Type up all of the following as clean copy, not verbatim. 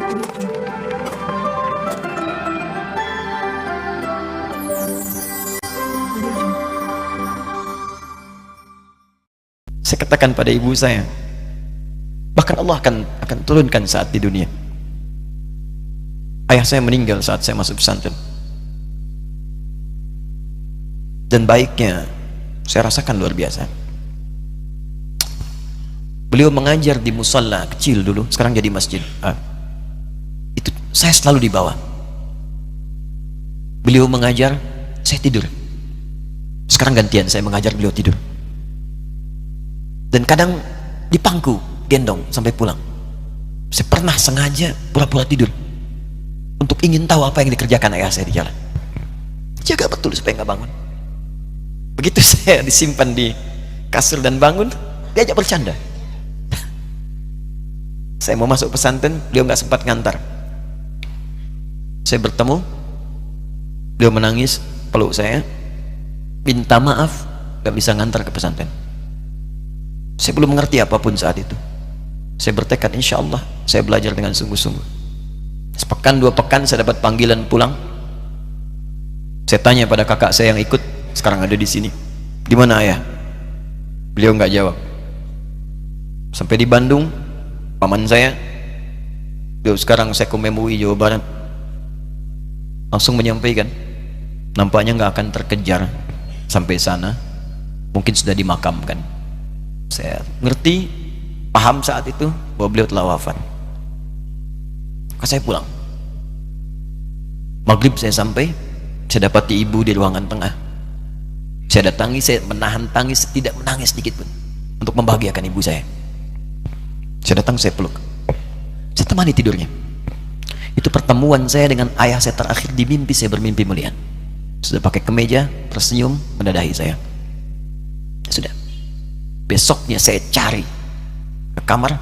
Saya katakan pada ibu saya, bahkan Allah akan turunkan saat di dunia. Ayah saya meninggal saat saya masuk pesantren, dan baiknya saya rasakan luar biasa. Beliau mengajar di musalla kecil dulu, sekarang jadi masjid. Itu saya selalu di bawah. Beliau mengajar, saya tidur. Sekarang gantian, saya mengajar, beliau tidur. Dan kadang dipangku, gendong sampai pulang. Saya pernah sengaja pura-pura tidur untuk ingin tahu apa yang dikerjakan ayah saya di jalan. Jaga betul supaya nggak bangun. Begitu saya disimpan di kasur dan bangun, diajak bercanda. Saya mau masuk pesantren, beliau nggak sempat ngantar. Saya bertemu, beliau menangis, peluk saya, minta maaf, nggak bisa ngantar ke pesantren. Saya belum mengerti apapun saat itu. Saya bertekad, insya Allah saya belajar dengan sungguh-sungguh. Sepekan, 2 pekan saya dapat panggilan pulang. Saya tanya pada kakak saya yang ikut, sekarang ada di sini, di mana ayah? Beliau nggak jawab. Sampai di Bandung, paman saya, beliau sekarang Sekom MUI Jawa Barat, langsung menyampaikan, nampaknya nggak akan terkejar sampai sana, mungkin sudah dimakamkan. Saya ngerti, paham saat itu bahwa beliau telah wafat. Maka saya pulang. Maghrib saya sampai, saya dapati ibu di ruangan tengah. Saya datangi, saya menahan tangis, tidak menangis sedikit pun, untuk membahagiakan ibu saya. Saya datang, saya peluk, saya temani tidurnya. Itu pertemuan saya dengan ayah saya terakhir di mimpi. Saya bermimpi melihat sudah pakai kemeja, tersenyum, mendadahi saya. Sudah. Besoknya saya cari ke kamar,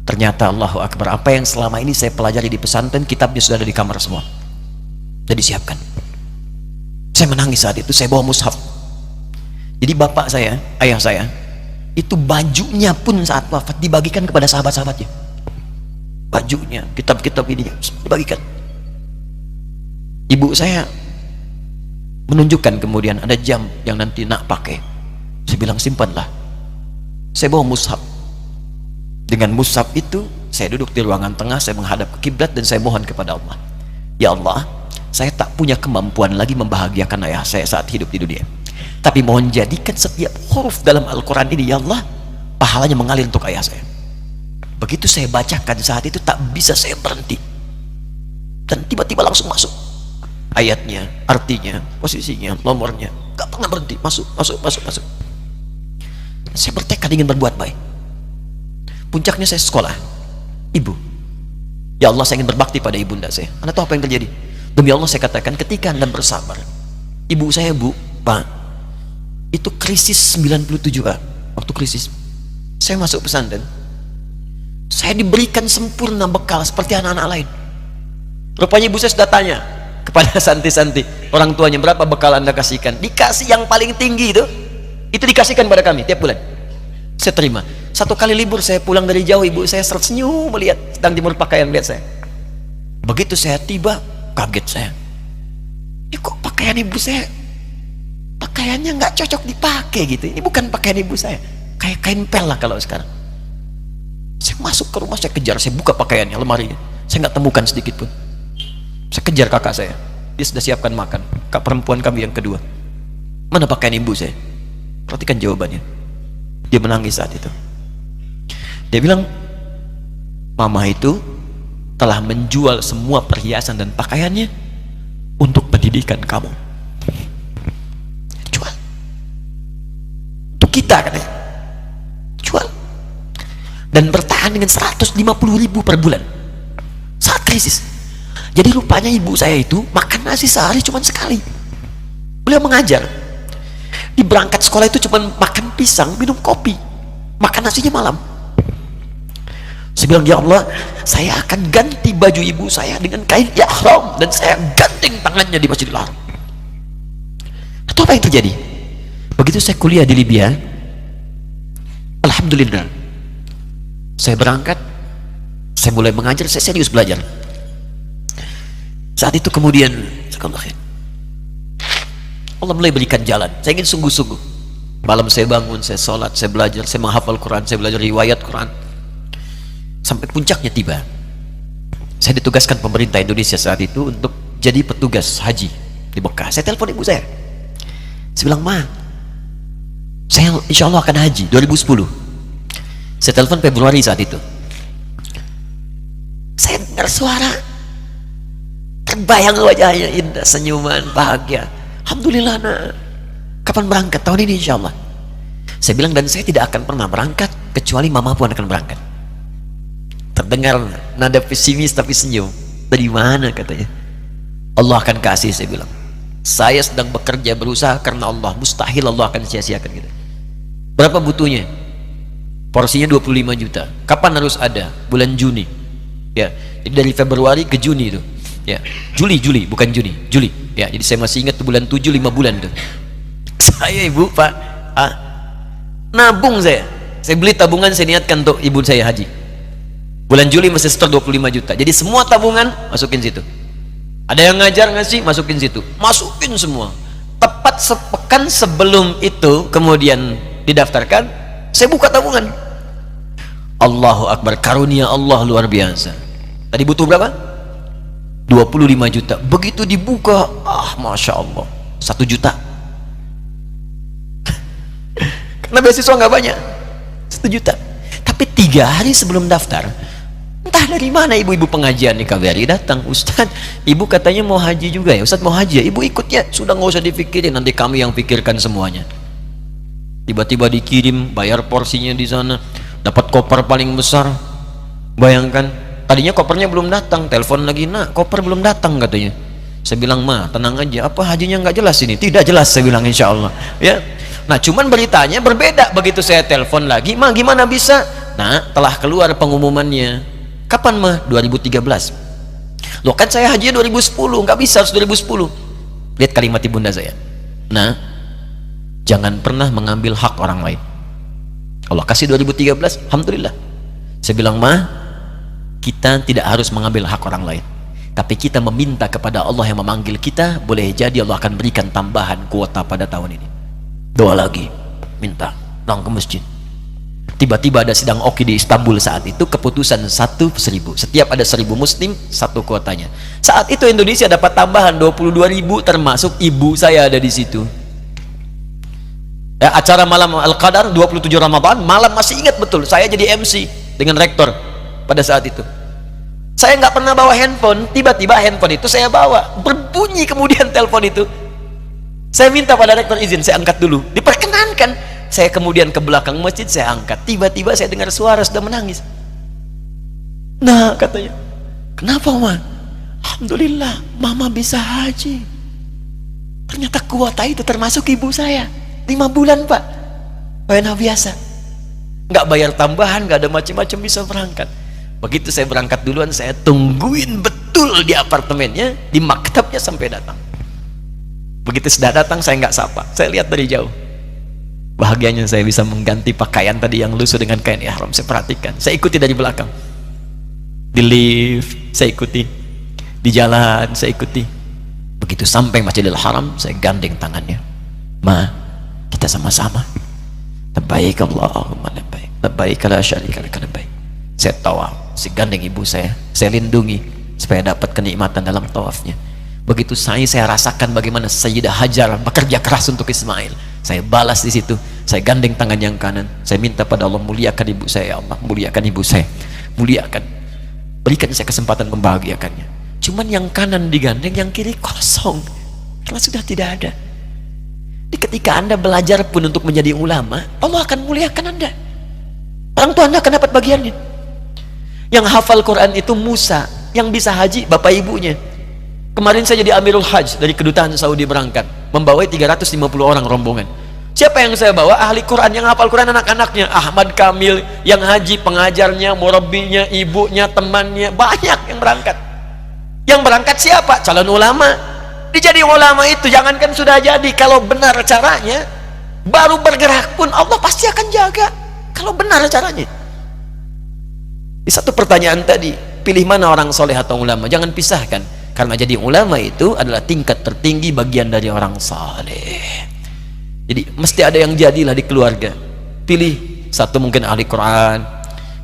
ternyata Allahu Akbar, apa yang selama ini saya pelajari di pesantren, kitabnya sudah ada di kamar semua, sudah disiapkan. Saya menangis saat itu. Saya bawa mushaf. Jadi bapak saya, ayah saya, itu bajunya pun saat wafat dibagikan kepada sahabat-sahabatnya. Bajunya, kitab-kitab ini dibagikan. Ibu saya menunjukkan kemudian ada jam yang nanti nak pakai. Saya bilang, simpanlah. Saya bawa mushaf. Dengan mushaf itu saya duduk di ruangan tengah, saya menghadap ke kiblat dan saya mohon kepada Allah, ya Allah, saya tak punya kemampuan lagi membahagiakan ayah saya saat hidup di dunia, tapi mohon jadikan setiap huruf dalam Al-Quran ini, ya Allah, pahalanya mengalir untuk ayah saya. Begitu saya bacakan saat itu, tak bisa saya berhenti, dan tiba-tiba langsung masuk ayatnya, artinya, posisinya, nomornya, gak pernah berhenti, masuk. Saya bertekad ingin berbuat baik. Puncaknya saya sekolah. Ibu, ya Allah, saya ingin berbakti pada ibunda saya. Anda tahu apa yang terjadi? Demi Allah saya katakan, ketika Anda bersabar, ibu saya, Bu, Pak, itu krisis 97A. Waktu krisis saya masuk pesantren, saya diberikan sempurna bekal seperti anak-anak lain. Rupanya ibu saya sudah tanya kepada santi-santi, orang tuanya, berapa bekal Anda kasihkan? Dikasih yang paling tinggi itu dikasihkan pada kami tiap bulan. Saya terima. Satu kali libur saya pulang dari jauh, ibu saya tersenyum melihat, sedang jemur pakaian, melihat saya. Begitu saya tiba, kaget saya. Ini kok pakaian ibu saya, pakaiannya nggak cocok dipakai gitu. Ini bukan pakaian ibu saya, kayak kain pel lah kalau sekarang. Saya masuk ke rumah, saya kejar, saya buka pakaiannya, lemarinya, saya nggak temukan sedikit pun. Saya kejar kakak saya, dia sudah siapkan makan. Kak perempuan kami yang kedua, mana pakaian ibu saya? Perhatikan jawabannya. Dia menangis saat itu. Dia bilang, mama itu telah menjual semua perhiasan dan pakaiannya untuk pendidikan kamu. Jual. Untuk kita, katanya. Jual. Dan bertahan dengan 150.000 per bulan saat krisis. Jadi rupanya ibu saya itu makan nasi sehari cuma sekali. Beliau mengajar. Di berangkat sekolah itu cuma makan pisang, minum kopi, makan nasinya malam. Saya bilang, ya Allah, saya akan ganti baju ibu saya dengan kain ihram dan saya ganting tangannya di Masjidil Haram. Atau apa yang terjadi? Begitu saya kuliah di Libya, alhamdulillah, saya berangkat, saya Saya mulai mengajar, saya serius belajar. Saat itu kemudian Allah mulai berikan jalan. Saya ingin sungguh-sungguh. Malam saya bangun, saya sholat, saya belajar, saya menghafal Quran, saya belajar riwayat Quran. Sampai puncaknya tiba. Saya ditugaskan pemerintah Indonesia saat itu untuk jadi petugas haji di Mekah. Saya telepon ibu saya. Saya bilang, Ma, saya insya Allah akan haji 2010. Saya telepon Februari saat itu. Saya dengar suara, terbayang wajahnya indah, senyuman, bahagia. Alhamdulillah, nak. Kapan berangkat? Tahun ini insya Allah. Saya bilang, dan saya tidak akan pernah berangkat kecuali mama pun akan berangkat. Terdengar nada pesimis tapi senyum. Dari mana katanya? Allah akan kasih, saya bilang. Saya sedang bekerja berusaha karena Allah, mustahil Allah akan sia-siakan kita. Berapa butuhnya? Porsinya 25 juta. Kapan harus ada? Bulan Juni. Ya, jadi dari Februari ke Juni itu. Ya, Juli bukan Juni, Juli. Ya, jadi saya masih ingat bulan 7 5 bulan itu. Saya ibu, Pak, nabung saya. Saya beli tabungan, saya niatkan untuk ibu saya haji. Bulan Juli masih setor 25 juta. Jadi semua tabungan masukin situ. Ada yang ngajar ngasih, masukin situ, masukin semua. Tepat sepekan sebelum itu kemudian didaftarkan, saya buka tabungan. Allahu Akbar, karunia Allah luar biasa. Tadi butuh berapa? 25 juta. Begitu dibuka, Masya Allah, 1 juta. Karena beasiswa nggak banyak, 1 juta. Tapi 3 hari sebelum daftar, entah dari mana ibu-ibu pengajian di KBRI datang, Ustadz, ibu katanya mau haji juga ya, Ustadz mau haji ya, ibu ikut ya, sudah nggak usah dipikirin, nanti kami yang pikirkan semuanya. Tiba-tiba dikirim, bayar porsinya di sana, dapat koper paling besar. Bayangkan, tadinya kopernya belum datang, telepon lagi, nak koper belum datang katanya. Saya bilang, Ma, tenang aja, apa hajinya nggak jelas ini? Tidak jelas, saya bilang, insya Allah ya. Nah, cuman beritanya berbeda. Begitu saya telepon lagi, Ma, gimana bisa? Nah, telah keluar pengumumannya. Kapan, mah? 2013. Loh, kan saya haji 2010, nggak bisa, harus 2010. Lihat kalimat ibunda saya. Nah, jangan pernah mengambil hak orang lain. Allah kasih 2013, alhamdulillah. Saya bilang, Ma, kita tidak harus mengambil hak orang lain, tapi kita meminta kepada Allah yang memanggil kita. Boleh jadi Allah akan berikan tambahan kuota pada tahun ini. Doa lagi, minta, datang ke masjid. Tiba-tiba ada sidang Oki di Istanbul saat itu, keputusan 1.000. Setiap ada 1.000 muslim, 1 kuotanya. Saat itu Indonesia dapat tambahan 22.000, termasuk ibu saya ada di situ. Ya, acara malam Al-Qadar 27 Ramadan, malam masih ingat betul, saya jadi MC dengan rektor pada saat itu. Saya nggak pernah bawa handphone, tiba-tiba handphone itu saya bawa, berbunyi kemudian telepon itu. Saya minta pada rektor izin, saya angkat dulu, diperkenankan. Saya kemudian ke belakang masjid, saya angkat. Tiba-tiba saya dengar suara sudah menangis. Nah, katanya, kenapa, Ma? Alhamdulillah, Mama bisa haji. Ternyata kuota itu termasuk ibu saya. 5 bulan, Pak. Enak biasa. Nggak bayar tambahan, nggak ada macam-macam, bisa berangkat. Begitu saya berangkat duluan, saya tungguin betul di apartemennya, di maktabnya sampai datang. Begitu sudah datang, saya nggak sapa, saya lihat dari jauh. Bahagianya saya bisa mengganti pakaian tadi yang lusuh dengan kain ihram. Saya perhatikan, saya ikuti dari belakang. Di lift, saya ikuti. Di jalan, saya ikuti. Begitu sampai Masjidil Haram, saya gandeng tangannya. Ma, kita sama-sama. Labbaik Allahumma labbaik. Labbaik la syarika lak labbaik. Saya tawaf, saya gandeng ibu saya lindungi supaya dapat kenikmatan dalam tawafnya. Begitu saya rasakan bagaimana Sayyidah Hajar bekerja keras untuk Ismail. Saya balas di situ. Saya gandeng tangan yang kanan. Saya minta pada Allah, muliakan ibu saya, ya Allah, muliakan ibu saya, muliakan, berikan saya kesempatan membahagiakannya. Cuman yang kanan digandeng, yang kiri kosong, karena sudah tidak ada. Jadi ketika Anda belajar pun untuk menjadi ulama, Allah akan muliakan Anda. Orang tua Anda akan dapat bagiannya. Yang hafal Quran itu Musa, yang bisa haji bapak ibunya. Kemarin saya jadi Amirul Hajj dari kedutaan Saudi berangkat, membawa 350 orang rombongan. Siapa yang saya bawa? Ahli Quran, yang hafal Quran anak-anaknya. Ahmad Kamil, yang haji, pengajarnya, murabbinya, ibunya, temannya, banyak yang berangkat. Yang berangkat siapa? Calon ulama. Dijadi ulama itu, jangankan sudah jadi, kalau benar caranya, baru bergerak pun Allah pasti akan jaga. Kalau benar caranya. Di satu pertanyaan tadi, pilih mana orang soleh atau ulama, jangan pisahkan, karena jadi ulama itu adalah tingkat tertinggi bagian dari orang soleh. Jadi mesti ada yang jadilah di keluarga. Pilih satu mungkin ahli Quran,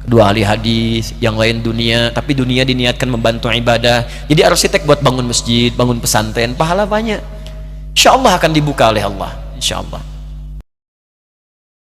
kedua ahli hadis, yang lain dunia, tapi dunia diniatkan membantu ibadah. Jadi arsitek buat bangun masjid, bangun pesantren, pahala banyak. Insya Allah akan dibuka oleh Allah, insya Allah.